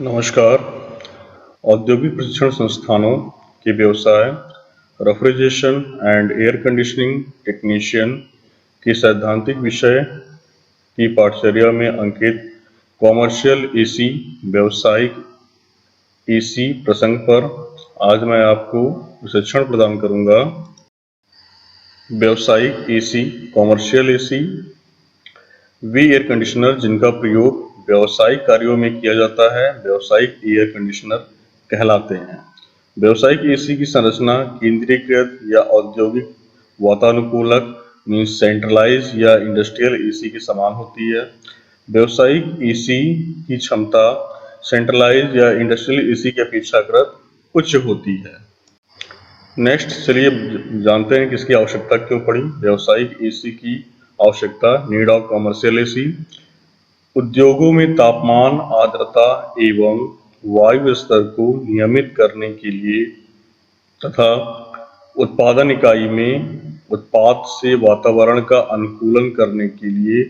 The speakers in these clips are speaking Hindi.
नमस्कार। औद्योगिक प्रशिक्षण संस्थानों के व्यवसाय refrigeration and air conditioning technician के सैद्धांतिक विषय की पाठचर्या में अंकित कॉमर्शियल एसी व्यावसायिक एसी प्रसंग पर आज मैं आपको प्रशिक्षण प्रदान करूंगा। व्यावसायिक एसी, कॉमर्शियल एसी वे एयर कंडीशनर जिनका प्रयोग व्यावसायिक कार्यों में किया जाता है व्यावसायिक एयर कंडीशनर कहलाते हैं। व्यावसायिक एसी की संरचना केंद्रीकृत या औद्योगिक वातानुकूलक मीन्स सेंट्रलाइज या इंडस्ट्रियल एसी के समान होती है। व्यावसायिक एसी की क्षमता सेंट्रलाइज या इंडस्ट्रियल एसी की अपेक्षाकृत उच्च होती है। नेक्स्ट चलिए जानते हैं कि इसकी आवश्यकता क्यों पड़ी। व्यावसायिक एसी की आवश्यकता, नीड ऑफ कॉमर्शियल एसी। उद्योगों में तापमान, आर्द्रता एवं वायु स्तर को नियमित करने के लिए तथा उत्पादन इकाई में उत्पाद से वातावरण का अनुकूलन करने के लिए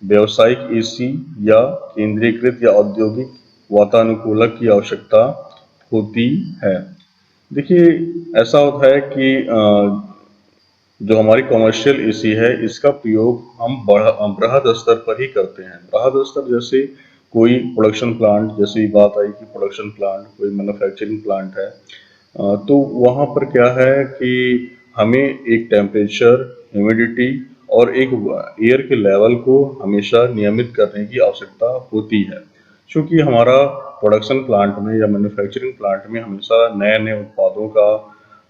व्यावसायिक एसी या केंद्रीकृत या औद्योगिक वातानुकूलक की आवश्यकता होती है। देखिए, ऐसा होता है कि जो हमारी कॉमर्शियल एसी है इसका प्रयोग हम बृहद स्तर पर ही करते हैं। बृहद स्तर जैसे कोई प्रोडक्शन प्लांट, जैसी बात आई कि प्रोडक्शन प्लांट कोई मैन्युफैक्चरिंग प्लांट है, तो वहाँ पर क्या है कि हमें एक टेम्परेचर, ह्यूमिडिटी और एक एयर के लेवल को हमेशा नियमित करने की आवश्यकता होती है। क्योंकि हमारा प्रोडक्शन प्लांट में या मैन्युफैक्चरिंग प्लांट में हमेशा नए नए उत्पादों का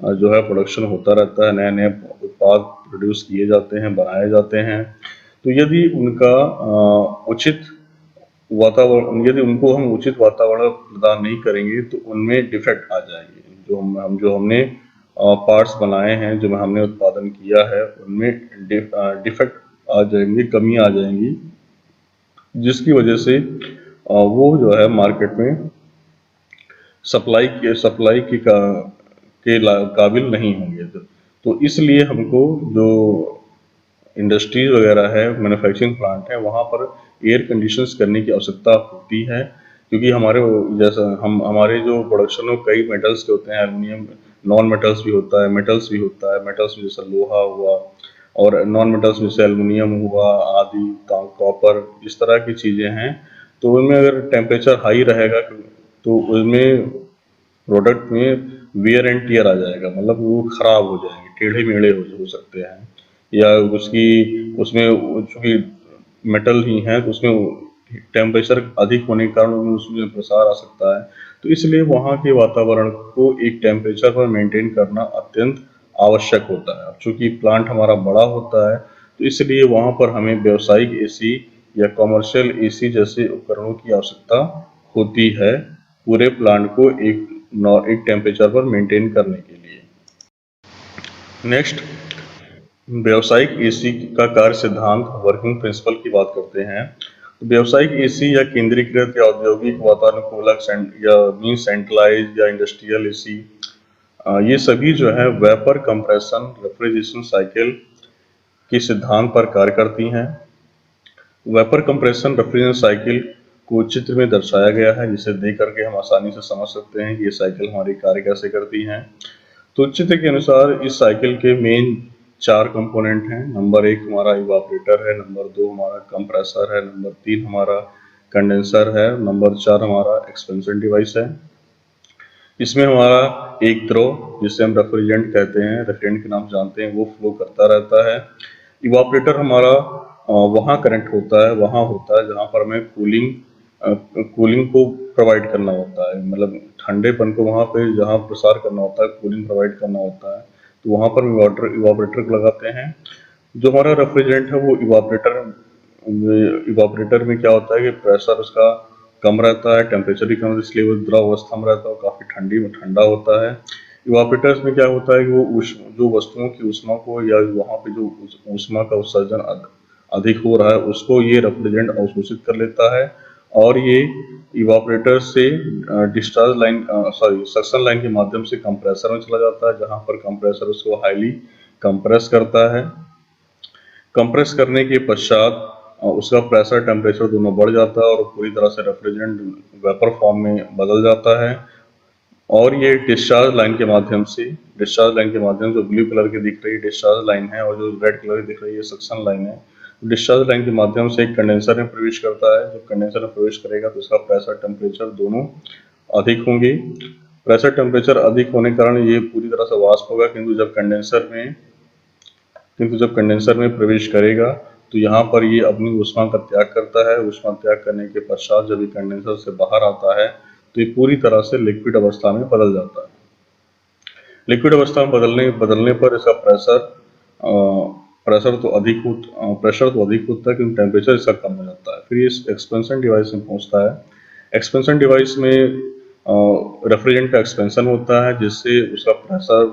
जो है प्रोडक्शन होता रहता है, नए नए उत्पाद प्रोड्यूस किए जाते हैं, बनाए जाते हैं। तो यदि उनका उचित वातावरण, यदि उनको हम उचित वातावरण प्रदान नहीं करेंगे तो उनमें डिफेक्ट आ जाएंगे। जो हमने पार्ट्स बनाए हैं, जो हमने उत्पादन किया है, उनमें डिफेक्ट आ जाएंगे, कमी आ जाएंगी, जिसकी वजह से वो जो है मार्केट में सप्लाई के काबिल नहीं होंगे। तो इसलिए हमको जो इंडस्ट्रीज वगैरह है, मैन्युफैक्चरिंग प्लांट है, वहाँ पर एयर कंडीशंस करने की आवश्यकता होती है। क्योंकि हमारे जो प्रोडक्शन में कई मेटल्स के होते हैं, एल्युमिनियम, नॉन मेटल्स भी होता है, मेटल्स भी होता है। मेटल्स में जैसे लोहा हुआ और नॉन मेटल्स में से एल्युमिनियम हुआ आदि, कॉपर, इस तरह की चीज़ें हैं। तो उनमें अगर टेम्परेचर हाई रहेगा तो उसमें प्रोडक्ट में वियर एंड टियर आ जाएगा, मतलब वो खराब हो जाएंगे, टेढ़े मेढ़े हो सकते हैं, या उसमें चूंकि मेटल ही है तो उसमें टेम्परेचर अधिक होने के कारण उसमें प्रसार आ सकता है। तो इसलिए वहाँ के वातावरण को एक टेम्परेचर पर मेंटेन करना अत्यंत आवश्यक होता है। चूंकि प्लांट हमारा बड़ा होता है तो इसलिए वहाँ पर हमें व्यावसायिक एसी या कॉमर्शियल एसी जैसे उपकरणों की आवश्यकता होती है, पूरे प्लांट को एक टेम्परेचर पर मेंटेन करने के लिए। नेक्स्ट, व्यावसायिक एसी का कार्य सिद्धांत, वर्किंग प्रिंसिपल की बात करते हैं। व्यावसायिक एसी या केंद्रीकृत या औद्योगिक वातानुकूलक या मीन सेंट्रलाइज या इंडस्ट्रियल एसी, ये सभी जो है वेपर कंप्रेशन रेफ्रिजरेशन साइकिल के सिद्धांत पर कार्य करती हैं। वेपर कंप्रेशन रेफ्रिजरेशन साइकिल को चित्र में दर्शाया गया है, जिसे देख करके हम आसानी से समझ सकते हैं कि ये साइकिल हमारी कार्य कैसे करती हैं। तो चित्र के अनुसार इस साइकिल के मेन 4 कंपोनेंट हैं। नंबर 1 हमारा इवापोरेटर है, नंबर 2 हमारा कंप्रेसर है, नंबर 3 हमारा कंडेंसर है, नंबर 4 हमारा एक्सपेंशन डिवाइस है। इसमें हमारा एक द्रव, जिसे हम रेफ्रिजरेंट कहते हैं, रेफ्रिजरेंट के नाम जानते हैं, वो फ्लो करता रहता है। इवापोरेटर हमारा वहाँ कनेक्ट होता है, वहाँ होता है जहाँ पर हमें कूलिंग को प्रोवाइड करना होता है, मतलब ठंडेपन को वहाँ पे जहाँ प्रसार करना होता है, कूलिंग प्रोवाइड करना होता है, तो वहाँ पर इवापोरेटर को लगाते हैं। जो हमारा रेफ्रिजरेंट है वो इवापोरेटर में क्या होता है कि प्रेशर उसका कम रहता है, टेम्परेचर भी कम रहता है, इसलिए वो द्रव अवस्था में रहता है, काफ़ी ठंडा होता है। इवापोरेटर्स में क्या होता है कि वो जो वस्तुओं की ऊष्मा को या वहाँ पे जो ऊष्मा का उत्सर्जन अधिक हो रहा है उसको ये रेफ्रिजरेंट अवशोषित कर लेता है, और ये इवापोरेटर से डिस्चार्ज लाइन सक्शन लाइन के माध्यम से कंप्रेसर में चला जाता है, जहाँ पर कंप्रेसर उसको हाईली कंप्रेस करता है। कंप्रेस करने के पश्चात उसका प्रेशर टेम्परेचर दोनों बढ़ जाता है और पूरी तरह से रेफ्रिजरेंट वेपर फॉर्म में बदल जाता है। और ये डिस्चार्ज लाइन के माध्यम से ब्लू कलर की दिख रही डिस्चार्ज लाइन है और जो रेड कलर की दिख रही है सक्शन लाइन है। डिस्चार्ज लाइन के माध्यम से एक कंडेंसर में प्रवेश करता है। जब कंडेंसर में प्रवेश करेगा तो इसका प्रेशर टेम्परेचर दोनों अधिक होंगे। प्रेशर टेम्परेचर अधिक होने के कारण ये पूरी तरह से वाष्प होगा, किंतु जब कंडेंसर में प्रवेश करेगा तो यहाँ पर ये अपनी ऊष्मा का त्याग करता है। ऊष्मा त्याग करने के पश्चात जब ये कंडेंसर से बाहर आता है तो ये पूरी तरह से लिक्विड अवस्था में बदल जाता है। लिक्विड अवस्था में बदलने पर इसका प्रेशर तो अधिक होता है, क्योंकि टेम्परेचर इसका कम हो जाता है। फिर ये एक्सपेंशन डिवाइस में पहुंचता है। एक्सपेंशन डिवाइस में रेफ्रिजरेंट का एक्सपेंशन होता है, जिससे उसका प्रेशर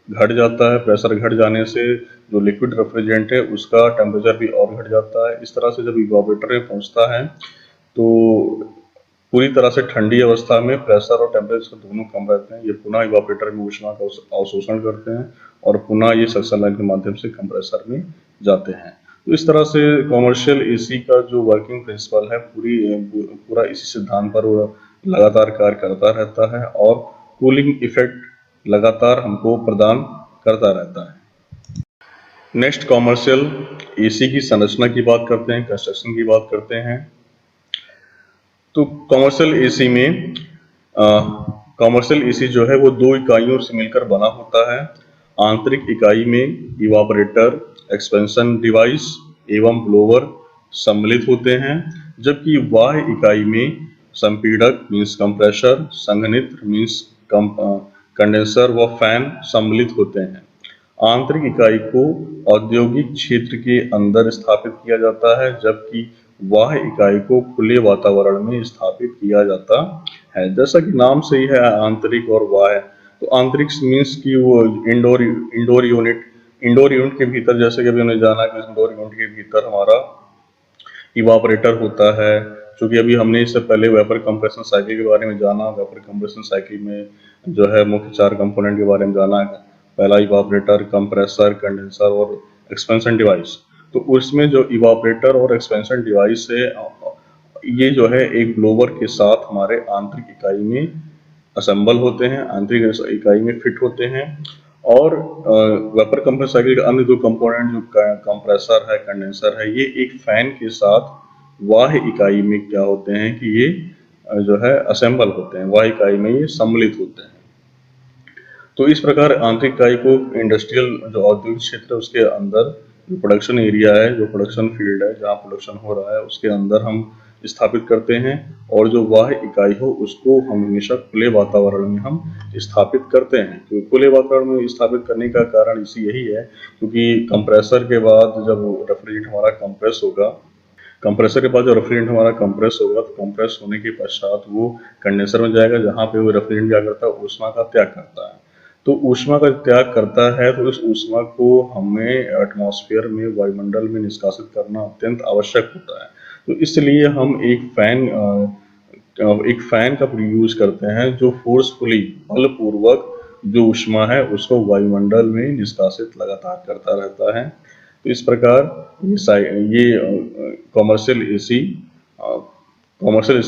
घट जाता है। प्रेशर घट जाने से जो लिक्विड रेफ्रिजरेंट है उसका टेम्परेचर भी और घट जाता है। इस तरह से जब इवापोरेटर में पहुंचता है तो पूरी तरह से ठंडी अवस्था में प्रेशर और टेम्परेचर दोनों कम रहते हैं। ये पुनः इवापोरेटर में ऊष्मा का अवशोषण करते हैं और पुनः ये सक्शन लाइन के माध्यम से कंप्रेसर में जाते हैं। तो इस तरह से कॉमर्शियल एसी का जो वर्किंग प्रिंसिपल है पूरा इसी सिद्धांत पर लगातार कार्य करता रहता है और कूलिंग इफेक्ट लगातार हमको प्रदान करता रहता है। नेक्स्ट कॉमर्शियल एसी की संरचना की बात करते हैं, कंस्ट्रक्शन की बात करते हैं। तो कॉमर्शियल एसी जो है वो दो इकाइयों से मिलकर बना होता है। आंतरिक इकाई में इवापोरेटर, एक्सपेंशन डिवाइस एवं ब्लोवर सम्मिलित होते हैं, जबकि बाह्य इकाई में संपीड़क मीन्स कंप्रेसर, संघनित्र मीन्स कंडेंसर व फैन सम्मिलित होते हैं। आंतरिक इकाई को औद्योगिक क्षेत्र के अंदर स्थापित किया जाता है, जबकि बाह्य इकाई को खुले वातावरण में स्थापित किया जाता है। जैसा कि नाम से ही है आंतरिक और बाह्य, तो आंतरिक मीन्स कि वो इंडोर यूनिट के भीतर, जैसे कि अभी हमने जाना कि इंडोर यूनिट के भीतर हमारा इवापोरेटर होता है। क्योंकि अभी हमने इससे पहले वेपर कंप्रेशन साइकिल के बारे में जाना। वेपर कंप्रेशन साइकिल में जो है मुख्य 4 कंपोनेंट के बारे में जाना है। पहला इवापोरेटर, कंप्रेसर, कंडेंसर और एक्सपेंशन डिवाइस। तो उसमें जो इवापोरेटर और एक्सपेंशन डिवाइस है ये जो है एक ब्लोवर के साथ हमारे आंतरिक इकाई में असेंबल होते हैं, आंतरिक इकाई में फिट होते हैं। और वेपर कंप्रेसर साइकिल के अन्य दो कंपोनेंट जो कंप्रेसर है, कंडेंसर है, ये एक फैन के साथ बाह्य इकाई में क्या होते हैं कि ये जो है असेंबल होते हैं, बाह्य इकाई में ये सम्मिलित होते हैं। तो इस प्रकार आंतरिक इकाई को इंडस्ट्रियल जो औद्योगिक क्षेत्र है उसके अंदर जो प्रोडक्शन एरिया है, जो प्रोडक्शन फील्ड है जहाँ प्रोडक्शन हो रहा है उसके अंदर हम स्थापित करते हैं। और जो बाह्य इकाई हो उसको हम हमेशा खुले वातावरण में हम स्थापित करते हैं। तो खुले वातावरण में स्थापित करने का कारण यही है क्योंकि कंप्रेसर के बाद जब रेफ्रिजरेंट हमारा कंप्रेस होगा, कंप्रेसर के बाद जो रेफ्रिजरेंट हमारा कंप्रेस होगा तो कंप्रेस होने के पश्चात वो कंडेंसर में जाएगा, जहाँ पे वो रेफ्रिजरेंट क्या करता है, ऊष्मा का त्याग करता है। तो ऊष्मा का त्याग करता है तो इस ऊष्मा को हमें एटमॉस्फेयर में, वायुमंडल में निष्कासित करना अत्यंत आवश्यक होता है। तो इसलिए हम एक फैन का यूज करते हैं जो फोर्सफुली, बलपूर्वक जो ऊष्मा है उसको वायुमंडल में निष्कासित लगातार करता रहता है। तो इस प्रकार ये कॉमर्शियल एसी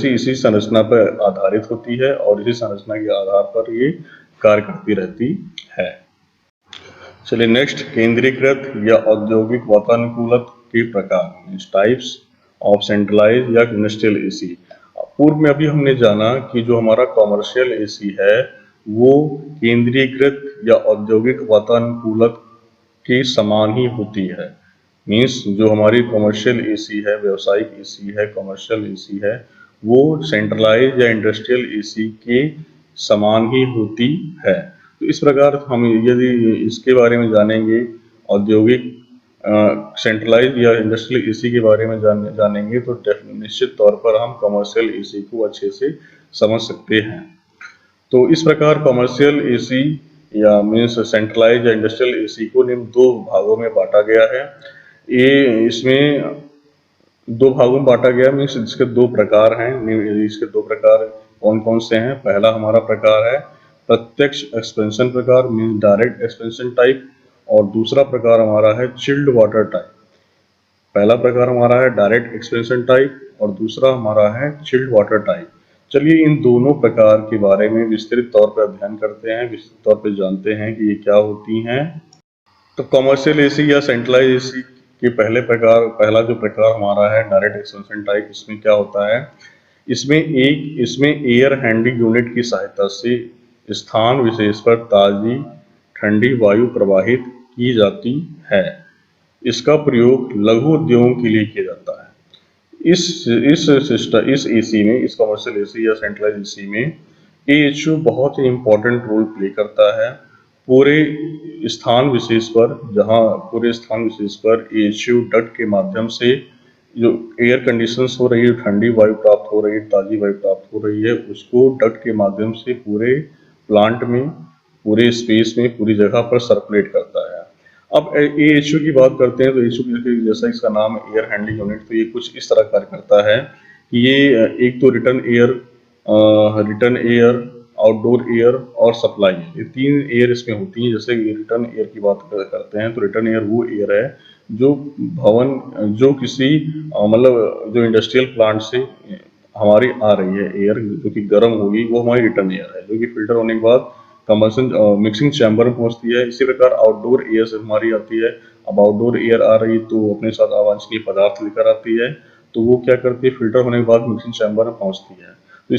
इसी संरचना पर आधारित होती है और इसी संरचना के आधार पर ये कार्य करती रहती है। चलिए नेक्स्ट, केंद्रीकृत या औद्योगिक वातानुकूलक के प्रकार, टाइप्स ऑफ सेंट्रलाइज या इंडस्ट्रियल एसी। पूर्व में अभी हमने जाना कि जो हमारा कॉमर्शियल एसी है वो केंद्रीकृत या औद्योगिक वातानुकूलक के समान ही होती है। मीन्स जो हमारी कॉमर्शियल एसी है, व्यावसायिक एसी है, कॉमर्शियल एसी है, वो सेंट्रलाइज या इंडस्ट्रियल एसी के समान ही होती है। तो इस प्रकार हम यदि इसके बारे में जानेंगे, औद्योगिक सेंट्रलाइज या इंडस्ट्रियल एसी के बारे में जानेंगे तो निश्चित तौर पर हम कॉमर्शियल एसी को अच्छे से समझ सकते हैं। तो इस प्रकार कॉमर्शियल एसी या मीन्स सेंट्रलाइज या इंडस्ट्रियल एसी को निम्न 2 भागों में बांटा गया है। इसमें 2 भागों में बांटा गया मीन्स इसके 2 प्रकार हैं। इसके 2 प्रकार कौन कौन से हैं? पहला हमारा प्रकार है प्रत्यक्ष एक्सपेंशन प्रकार मीन्स डायरेक्ट एक्सपेंशन टाइप, और दूसरा प्रकार हमारा है चिल्ड वाटर टाइप। पहला प्रकार हमारा है डायरेक्ट एक्सपेंशन टाइप और दूसरा हमारा है चिल्ड वाटर टाइप। चलिए इन दोनों प्रकार के बारे में विस्तृत तौर पर अध्ययन करते हैं, विस्तृत तौर पर जानते हैं कि ये क्या होती हैं। तो कमर्शियल एसी या सेंट्रलाइज एसी के पहला जो प्रकार हमारा है डायरेक्ट एक्सपेंशन टाइप, इसमें क्या होता है, इसमें एयर हैंडलिंग यूनिट की सहायता से स्थान विशेष पर ताजी ठंडी वायु प्रवाहित की जाती है। इसका प्रयोग लघु उद्योगों के लिए किया जाता है। इस एसी में, इस कमर्शियल एसी या सेंट्रलाइज एसी में एएचयू बहुत ही इंपॉर्टेंट रोल प्ले करता है। पूरे पूरे स्थान विशेष पर एएचयू डक्ट के माध्यम से जो एयर कंडीशंस हो रही है, ठंडी वायु प्राप्त हो रही है, ताजी वायु प्राप्त हो रही है, उसको डक्ट के माध्यम से पूरे प्लांट में, पूरे स्पेस में, पूरी जगह पर सर्कुलेट करता है। अब एएचयू की बात करते हैं तो एएचयू जैसा इसका नाम है एयर हैंडलिंग यूनिट, तो ये कुछ इस तरह कार्य करता है कि ये एक तो रिटर्न एयर, आउटडोर एयर और सप्लाई, ये तीन एयर इसमें होती हैं। जैसे रिटर्न एयर की बात करते हैं तो रिटर्न एयर वो एयर है जो जो किसी मतलब जो इंडस्ट्रियल प्लांट से हमारी आ रही है एयर, जो कि गर्म होगी, वो हमारी रिटर्न एयर है, जो कि फिल्टर होने के बाद कंबसन मिक्सिंग चैम्बर में पहुंचती है। इसी प्रकार आउटडोर एयर से हमारी आती है। अब आउटडोर एयर आ रही तो अपने साथ अवांछनीय पदार्थ लेकर आती है, तो वो क्या करती है, फिल्टर होने के बाद मिक्सिंग चैम्बर में पहुंचती है। तो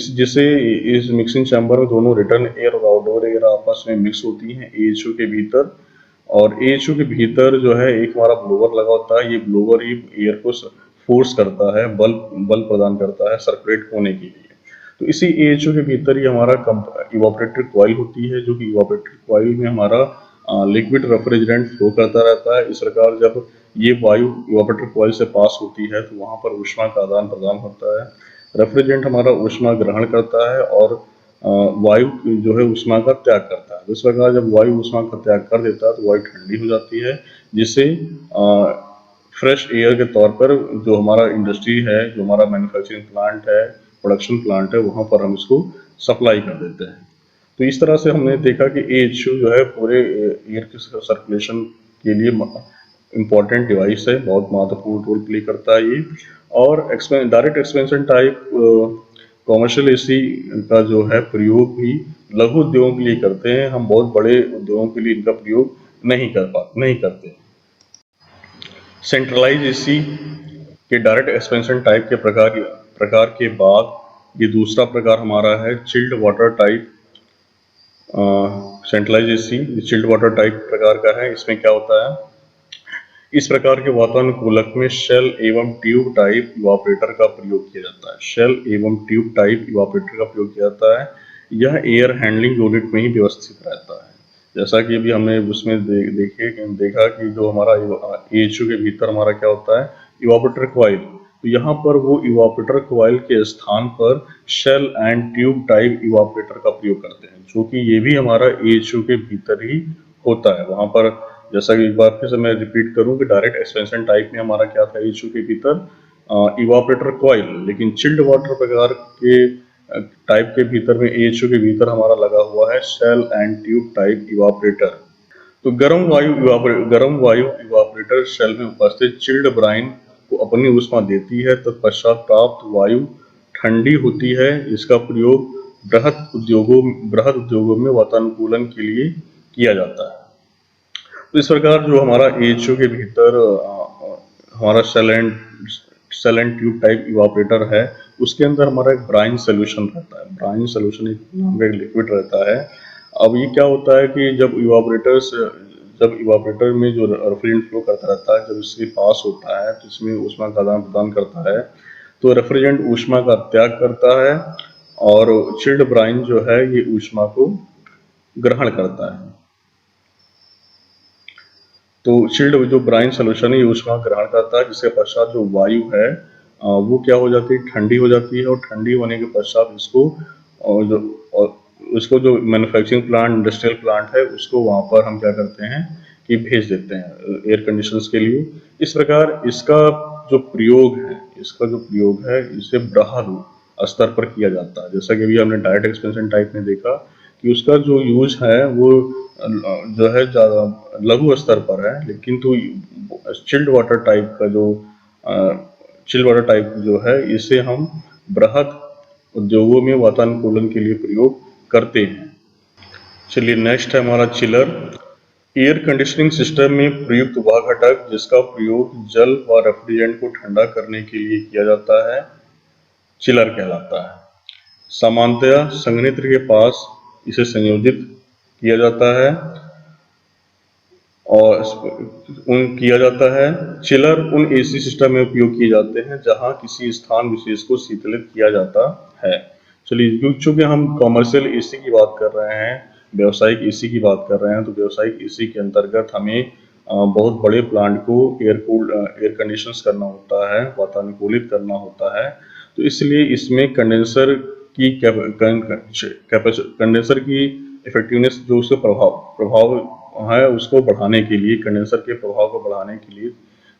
इस मिक्सिंग चैम्बर में दोनों रिटर्न एयर और आउटडोर एयर आपस में मिक्स होती हैं एएचयू के भीतर। और एएचयू के भीतर जो है एक हमारा ब्लोवर लगा होता है। ये ब्लोवर ही एयर को फोर्स करता है, बल प्रदान करता है सर्कुलेट होने के लिए। तो इसी एएचयू के भीतर ही हमारा इवापोरेटर कॉइल होती है, जो कि इवापोरेटर कॉइल में हमारा लिक्विड रेफ्रिजरेंट फ्लो करता रहता है। इस प्रकार जब ये वायु इवापोरेटर कॉइल से पास होती है तो वहां पर ऊष्मा का आदान प्रदान होता है। रेफ्रिजरेंट हमारा ऊष्मा ग्रहण करता है और वायु जो है ऊष्मा का त्याग करता है। इस प्रकार जब वायु ऊष्मा का त्याग कर देता है तो वायु ठंडी हो जाती है, जिससे फ्रेश एयर के तौर पर जो हमारा इंडस्ट्री है, जो हमारा मैन्युफैक्चरिंग प्लांट है, प्रोडक्शन प्लांट है, वहां पर हम इसको सप्लाई कर देते हैं। तो इस तरह से हमने देखा कि एएचयू जो है पूरे एयर के सर्कुलेशन के लिए इम्पोर्टेंट डिवाइस है, बहुत महत्वपूर्ण रोल प्ले करता है ये। और direct expansion type commercial AC का जो है प्रयोग भी लघु उद्योगों के लिए करते हैं। हम बहुत बड़े उद्योगों के लिए इनका प्रयोग नहीं करते। सेंट्रलाइज एसी के डायरेक्ट एक्सपेंशन टाइप के प्रकार के बाद ये दूसरा प्रकार हमारा है chilled water type centralise AC. Chilled water type प्रकार का है। इसमें क्या होता है, इस प्रकार के वातानुकूलक में शेल एवं ट्यूब टाइप इवापोरेटर का प्रयोग किया जाता है। शेल एवं ट्यूब टाइप इवापोरेटर का प्रयोग किया जाता है। यह एयर हैंडलिंग यूनिट में ही व्यवस्थित रहता है। जैसा कि अभी हमने उसमें देखा कि जो हमारा एएचयू के भीतर हमारा क्या होता है, इवापोरेटर कॉइल। तो यहाँ पर वो इवापोरेटर कॉइल के स्थान पर shell and tube type evaporator का प्रयोग करते हैं, जो कि ये भी हमारा एएचयू के भीतर ही होता है। वहां पर जैसा कि एक बार फिर से मैं रिपीट करूं कि डायरेक्ट एक्सपेंशन टाइप में हमारा क्या था एएचयू के भीतर इवापोरेटर कॉइल, लेकिन चिल्ड वाटर प्रकार के टाइप के भीतर में एएचयू के भीतर हमारा लगा हुआ है shell and tube type evaporator. तो गर्म वायु इवापोरेटर शेल में उपस्थित चिल्ड ब्राइन को अपनी ऊष्मा देती है, तत्पश्चात प्राप्त वायु ठंडी होती है। इसका प्रयोग बृहद उद्योगों में वातानुकूलन के लिए किया जाता है। तो इस प्रकार जो हमारा एएचयू के भीतर हमारा shell and tube type evaporator है, उसके अंदर हमारा एक ब्राइन सोल्यूशन रहता है। ब्राइन सोल्यूशन एक नाम का एक लिक्विड रहता है। अब ये क्या होता है कि जब इवापोरेटर में जो रेफ्रिजरेंट फ्लो करता रहता है, जब इसके पास होता है तो इसमें ऊष्मा का आदान प्रदान करता है, तो रेफ्रिजरेंट ऊष्मा का त्याग करता है और चिल्ड ब्राइन जो है ये ऊष्मा को ग्रहण करता है। तो चिल्ड जो ब्राइन सोल्यूशन है ये ऊष्मा ग्रहण करता है, जिसके पश्चात जो वायु है वो क्या हो जाती है, ठंडी हो जाती है। और ठंडी होने के पश्चात इसको जो मैन्युफैक्चरिंग प्लांट, इंडस्ट्रियल प्लांट है, उसको वहां पर हम क्या करते हैं कि भेज देते हैं एयर कंडीशंस के लिए। इस प्रकार इसका जो प्रयोग है इसे बृहद स्तर पर किया जाता है। जैसा कि अभी हमने डायरेक्ट एक्सपेंशन टाइप में देखा कि उसका जो यूज है वो जो है ज्यादा लघु स्तर पर है, लेकिन तो चिल्ड वाटर टाइप का जो चिल वाटर टाइप जो है, इसे हम बृहद उद्योगों में वातानुकूलन के लिए प्रयोग करते हैं। चलिए नेक्स्ट है हमारा चिलर। एयर कंडीशनिंग सिस्टम में प्रयुक्त वह घटक जिसका प्रयोग जल व रेफ्रिजरेंट को ठंडा करने के लिए किया जाता है, चिलर कहलाता है। सामान्यतया संघनित्र के पास इसे संयोजित किया जाता है और किया जाता है। चिलर उन एसी सिस्टम में उपयोग किए जाते हैं जहां किसी स्थान विशेष को शीतलित किया जाता है। चलिए, चूंकि हम कॉमर्शियल एसी की बात कर रहे हैं, व्यावसायिक एसी की बात कर रहे हैं, तो व्यावसायिक एसी के अंतर्गत हमें बहुत बड़े प्लांट को एयर कंडीशंस करना होता है, वातानुकूलित करना होता है। तो इसलिए इसमें कंडेंसर की इफेक्टिवनेस, जो उसके प्रभाव है, उसको बढ़ाने के लिए, कंडेंसर के प्रभाव को बढ़ाने के लिए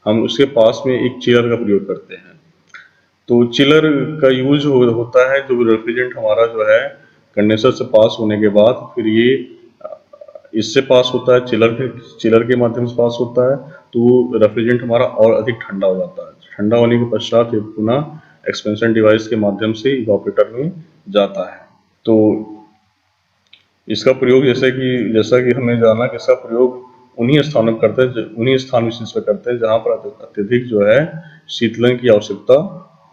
हम उसके पास में एक चिलर का प्रयोग करते हैं। तो चिलर का यूज होता है, जो रेफ्रिजरेंट हमारा जो है कंडेंसर से पास होने के बाद फिर ये इससे पास होता है, चिलर के माध्यम से पास होता है, तो रेफ्रिजरेंट हमारा और अधिक ठंडा हो जाता है। ठंडा होने के पश्चात ये पुनः एक्सपेंशन डिवाइस के माध्यम से इवापोरेटर में जाता है। तो इसका प्रयोग जैसा कि हमने जाना कि इसका प्रयोग उन्हीं स्थानों पर करते हैं, उन्हीं स्थान विशेष पर करते हैं जहां पर अत्यधिक जो है शीतलन की आवश्यकता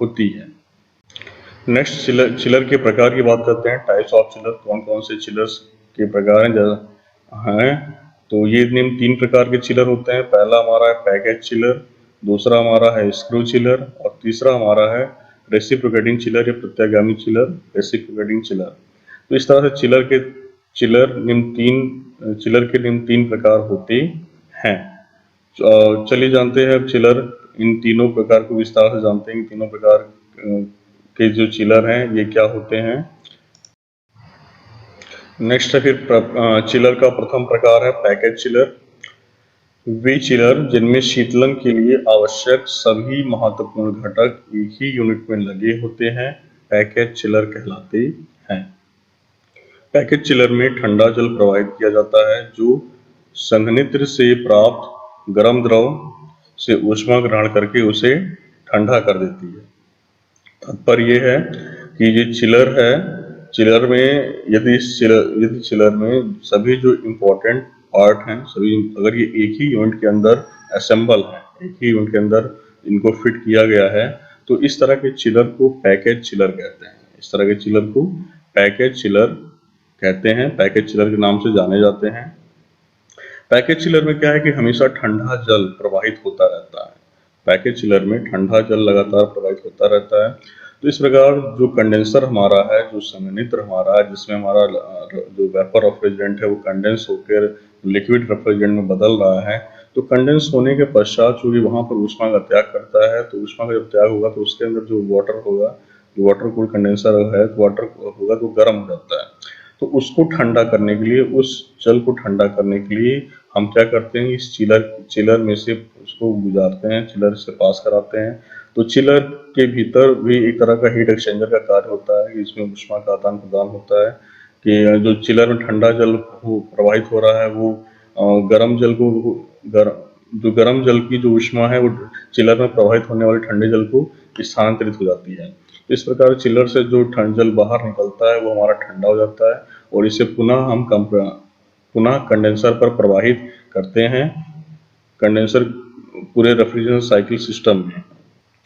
होती है। नेक्स्ट चिलर के प्रकार की बात करते हैं। टाइप्स ऑफ चिलर, कौन कौन से चिलर्स के प्रकार हैं। तो ये निम्न 3 प्रकार के चिलर होते हैं। पहला हमारा है पैकेज चिलर, दूसरा हमारा है स्क्रू चिलर और तीसरा हमारा है रेसिप्रोकेटिंग चिलर या प्रत्यागामी चिलर, रेसिप्रोकेटिंग चिलर। तो इस तरह से चिलर के निम्न 3 प्रकार होते हैं। चलिए जानते हैं अब चिलर, इन तीनों प्रकार को विस्तार से जानते हैं। तीनों प्रकार के जो चिलर हैं ये क्या होते हैं। नेक्स्ट है फिर चिलर का प्रथम प्रकार है पैकेज चिलर। वे चिलर जिनमें शीतलन के लिए आवश्यक सभी महत्वपूर्ण घटक एक ही यूनिट में लगे होते हैं, पैकेज चिलर कहलाते हैं। पैकेज चिलर में ठंडा जल प्रवाहित किया जाता है जो संघनित्र से प्राप्त गर्म द्रव से ऊष्मा ग्रहण करके उसे ठंडा कर देती है। तात्पर्य यह है कि ये चिलर है, चिलर में यदि चिलर में सभी जो इम्पोर्टेंट पार्ट हैं, सभी अगर ये एक ही यूनिट के अंदर असेंबल है, एक ही यूनिट के अंदर इनको फिट किया गया है, तो इस तरह के चिलर को पैकेज चिलर कहते हैं। इस तरह के चिलर को पैकेज चिलर कहते हैं, पैकेज चिलर के नाम से जाने जाते हैं। पैकेज चिलर में क्या है कि हमेशा ठंडा जल प्रवाहित होता रहता है। पैकेज चिलर में ठंडा जल लगातार प्रवाहित होता रहता है। तो इस प्रकार जो कंडेंसर हमारा है, जो संघनित्र हमारा है, जिसमें हमारा जो वेपर रेफ्रिजरेंट है वो कंडेंस होकर लिक्विड रेफ्रिजरेंट में बदल रहा है, तो कंडेंस होने के पश्चात चूंकि वहां पर ऊष्मा का त्याग करता है, तो ऊष्मा का जब त्याग होगा तो उसके अंदर जो वाटर होगा, जो वाटर कूल्ड कंडेंसर है, तो वाटर होगा तो गर्म हो जाता है। तो उसको ठंडा करने के लिए, उस जल को ठंडा करने के लिए हम क्या करते हैं, इस चिलर में से उसको गुजारते हैं, चिलर से पास कराते हैं। तो चिलर के भीतर भी एक तरह का हीट एक्सचेंजर का कार्य होता है, इसमें ऊष्मा का आदान प्रदान होता है कि जो चिलर में ठंडा जल प्रवाहित हो रहा है वो गर्म जल को जो गर्म जल की जो ऊष्मा है वो चिलर में प्रवाहित होने वाले ठंडे जल को स्थानांतरित हो जाती है। इस प्रकार चिलर से जो जल बाहर निकलता है वो हमारा ठंडा हो जाता है और इसे पुनः कंडेंसर पर प्रवाहित करते हैं, कंडेंसर पूरे रेफ्रिजरेशन साइकिल सिस्टम में।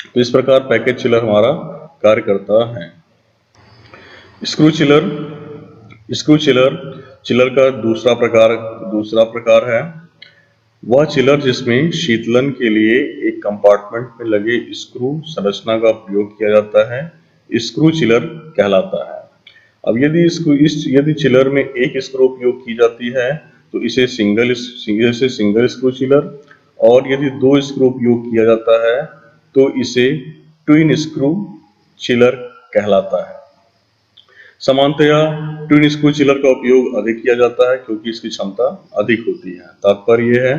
तो इस प्रकार पैकेज चिलर हमारा कार्य करता है। स्क्रू चिलर चिलर का दूसरा प्रकार है वह चिलर जिसमें शीतलन के लिए एक कंपार्टमेंट में लगे स्क्रू संरचना का प्रयोग किया जाता है, स्क्रू चिलर कहलाता है। अब यदि चिलर में एक स्क्रू उपयोग की जाती है तो इसे सिंगल स्क्रू चिलर, और यदि 2 स्क्रू उपयोग किया जाता है तो इसे ट्विन स्क्रू चिलर कहलाता है। सामान्यतया ट्विन स्क्रू चिलर का उपयोग अधिक किया जाता है क्योंकि इसकी क्षमता अधिक होती है। तात्पर्य यह है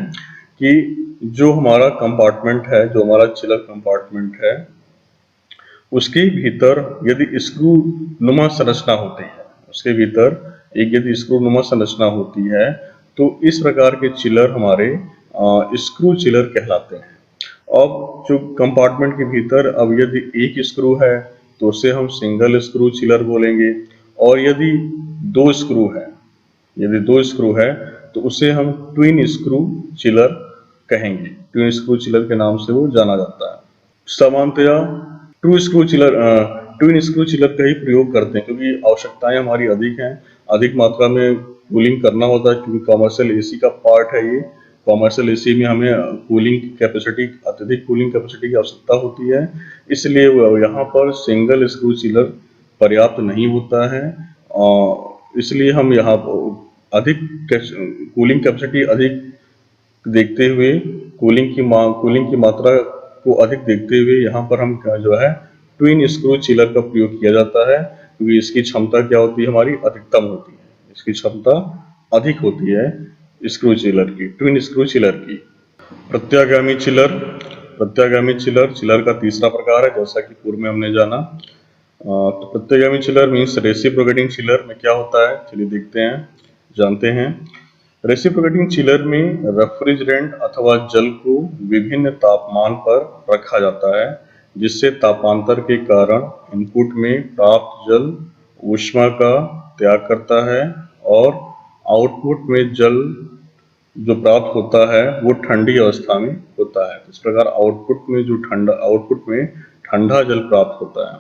कि जो हमारा कंपार्टमेंट है, जो हमारा चिलर कंपार्टमेंट है, उसके भीतर यदि स्क्रू नुमा संरचना होती है, उसके भीतर एक यदि स्क्रू नुमा संरचना होती है, तो इस प्रकार के चिलर हमारे स्क्रू चिलर कहलाते हैं। अब जो कंपार्टमेंट के भीतर अब यदि एक स्क्रू है तो उसे हम सिंगल स्क्रू चिलर बोलेंगे, और यदि दो स्क्रू है तो उसे हम ट्विन स्क्रू चिलर कहेंगे। ट्विन स्क्रू चिलर के नाम से वो जाना जाता है। सामान्यतया true screw chiller twin screw chiller का ही प्रयोग करते हैं, क्योंकि आवश्यकताएं हमारी अधिक हैं, अधिक मात्रा में कूलिंग करना होता है, क्योंकि कॉमर्शियल एसी का पार्ट है ये। कॉमर्शियल एसी में हमें अत्यधिक कूलिंग कैपेसिटी की आवश्यकता होती है, इसलिए यहाँ पर सिंगल स्क्रू चिलर पर्याप्त नहीं होता है। इसलिए हम यहाँ अधिक कूलिंग कैपेसिटी अधिक देखते हुए, कूलिंग की मात्रा को अधिक देखते हुए यहाँ पर हम जो है ट्विन स्क्रू चिलर का प्रयोग किया जाता है, क्योंकि इसकी क्षमता क्या होती है, हमारी अधिकतम होती है, इसकी क्षमता अधिक होती है स्क्रू चिलर की, ट्विन स्क्रू चिलर की। प्रत्यागामी चिलर चिलर का तीसरा प्रकार है, जैसा कि पूर्व में हमने जाना। तो प्रत्यागामी चिलर मीन्स रेसिप्रोकेटिंग चिलर में क्या होता है, चलिए देखते हैं, जानते हैं। रेसिप्रोकेटिंग चिलर में रेफ्रिजरेंट अथवा जल को विभिन्न तापमान पर रखा जाता है, जिससे तापांतर के कारण इनपुट में प्राप्त जल ऊष्मा का त्याग करता है और आउटपुट में जल जो प्राप्त होता है वो ठंडी अवस्था में होता है। इस प्रकार आउटपुट में ठंडा जल प्राप्त होता है।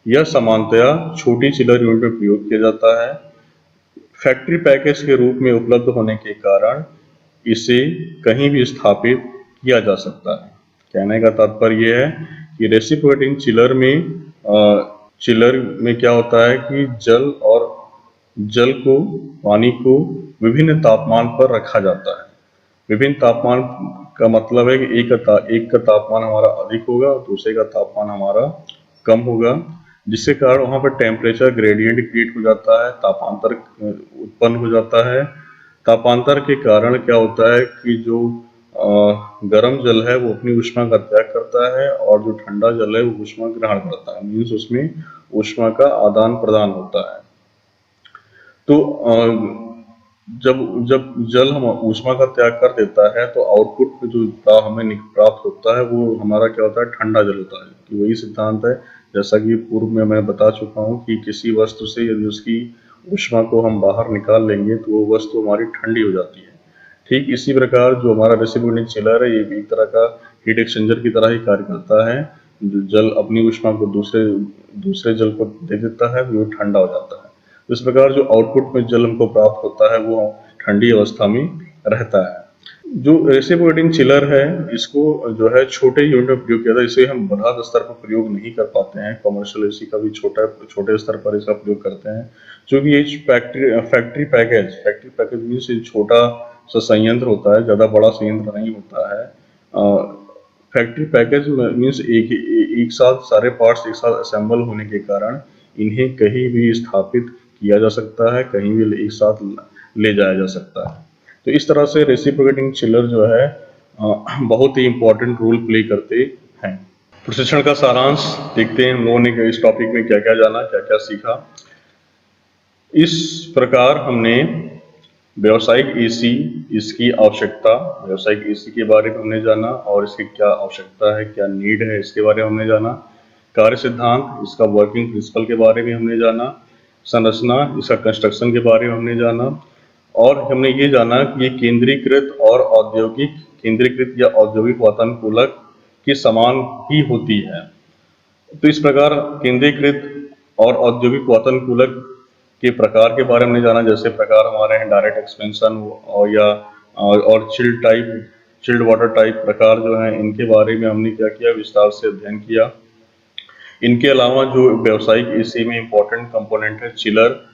यह सामान्यतया छोटी चिलर यूनिट में प्रयोग किया जाता है। फैक्ट्री पैकेज के रूप में उपलब्ध होने के कारण इसे कहीं भी स्थापित किया जा सकता है। कहने का तात्पर्य यह है कि रेसिप्रोकेटिंग चिलर में क्या होता है कि पानी को विभिन्न तापमान पर रखा जाता है। विभिन्न तापमान का मतलब है कि एक का तापमान हमारा अधिक होगा, दूसरे का तापमान हमारा कम होगा, जिसके कारण वहां पर टेम्परेचर ग्रेडियंट क्रिएट हो जाता है, तापांतर उत्पन्न हो जाता है। तापांतर के कारण क्या होता है कि जो गर्म जल है वो अपनी ऊष्मा का त्याग करता है, और जो ठंडा जल है वो ऊष्मा ग्रहण करता है, मीन्स उसमें ऊष्मा का आदान प्रदान होता है। तो जब जब जल हम ऊष्मा का त्याग कर देता है तो आउटपुट में जो हमें प्राप्त होता है वो हमारा क्या होता है, ठंडा जल होता है। कि वही सिद्धांत है, जैसा कि पूर्व में मैं बता चुका हूँ कि किसी वस्तु से यदि उसकी ऊष्मा को हम बाहर निकाल लेंगे तो वो वस्तु हमारी ठंडी हो जाती है। ठीक इसी प्रकार जो हमारा रेसिप्रोकेटिंग चिलर है, ये भी एक तरह का हीट एक्सचेंजर की तरह ही कार्य करता है। जो जल अपनी ऊष्मा को दूसरे जल को दे देता है, वो ठंडा हो जाता है। इस प्रकार जो आउटपुट में जल हमको प्राप्त होता है वो ठंडी अवस्था में रहता है। जो रेसिप्रोकेटिंग चिलर है, इसको जो है छोटे यूनिट में प्रयोग किया जाता है। इसे हम बृहद स्तर पर प्रयोग नहीं कर पाते हैं। कमर्शियल एसी का भी छोटे स्तर पर इसका प्रयोग करते हैं, क्योंकि ये फैक्ट्री पैकेज मीन्स छोटा सा संयंत्र होता है, ज़्यादा बड़ा संयंत्र नहीं होता है। फैक्ट्री पैकेज मीन्स एक साथ सारे पार्ट्स एक साथ असेंबल होने के कारण इन्हें कहीं भी स्थापित किया जा सकता है, कहीं भी एक साथ ले जाया जा सकता है। तो इस तरह से रेसिप्रोकेटिंग चिलर जो है बहुत ही इम्पोर्टेंट रोल प्ले करते हैं। प्रशिक्षण का सारांश देखते हैं, हम लोगों ने इस टॉपिक में क्या क्या जाना, क्या क्या सीखा। इस प्रकार हमने व्यावसायिक एसी, इसकी आवश्यकता, व्यावसायिक एसी के बारे में हमने जाना, और इसकी क्या आवश्यकता है, क्या नीड है, इसके बारे में हमने जाना। कार्य सिद्धांत, इसका वर्किंग प्रिंसिपल के बारे में हमने जाना। संरचना, इसका कंस्ट्रक्शन के बारे में हमने जाना, और हमने ये जाना कि ये केंद्रीकृत या औद्योगिक वातानुकूलक के समान ही होती है। तो इस प्रकार केंद्रीकृत और औद्योगिक वातानुकूलक के प्रकार के बारे में जाना। जैसे प्रकार हमारे हैं डायरेक्ट एक्सपेंशन और चिल्ड वाटर टाइप प्रकार जो हैं, इनके बारे में हमने क्या किया, विस्तार से अध्ययन किया। इनके अलावा जो व्यावसायिक एसी में इम्पोर्टेंट कंपोनेंट है चिलर,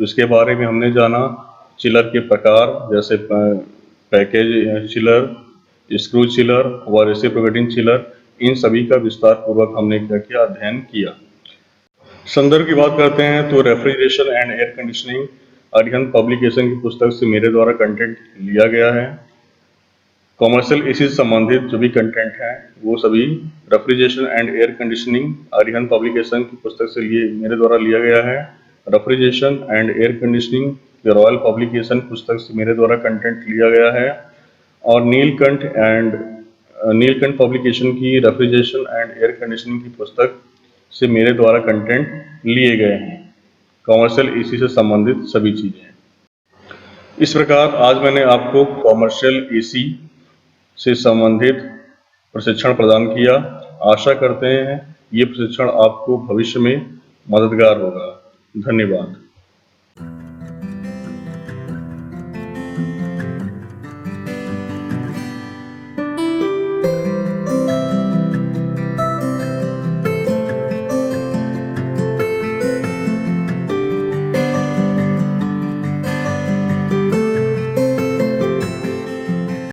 इसके बारे में हमने जाना। चिलर के प्रकार जैसे पैकेज चिलर, स्क्रू चिलर और रेसिप्रोकेटिंग चिलर, इन सभी का विस्तार पूर्वक हमने क्या किया, अध्ययन किया। संदर्भ की बात करते हैं तो refrigeration and air conditioning Arihant publication की पुस्तक से मेरे द्वारा कंटेंट लिया गया है। कॉमर्शियल एसी से संबंधित जो भी कंटेंट है वो सभी refrigeration and air conditioning Arihant publication की पुस्तक से मेरे द्वारा लिया गया है। रेफ्रिजरेशन एंड एयर कंडीशनिंग के रॉयल पब्लिकेशन पुस्तक से मेरे द्वारा कंटेंट लिया गया है। और नीलकंठ एंड नीलकंठ पब्लिकेशन की रेफ्रिजरेशन एंड एयर कंडीशनिंग की पुस्तक से मेरे द्वारा कंटेंट लिए गए हैं, कॉमर्शियल एसी से संबंधित सभी चीज़ें। इस प्रकार आज मैंने आपको कॉमर्शियल एसी से संबंधित प्रशिक्षण प्रदान किया। आशा करते हैं ये प्रशिक्षण आपको भविष्य में मददगार होगा। धन्यवाद।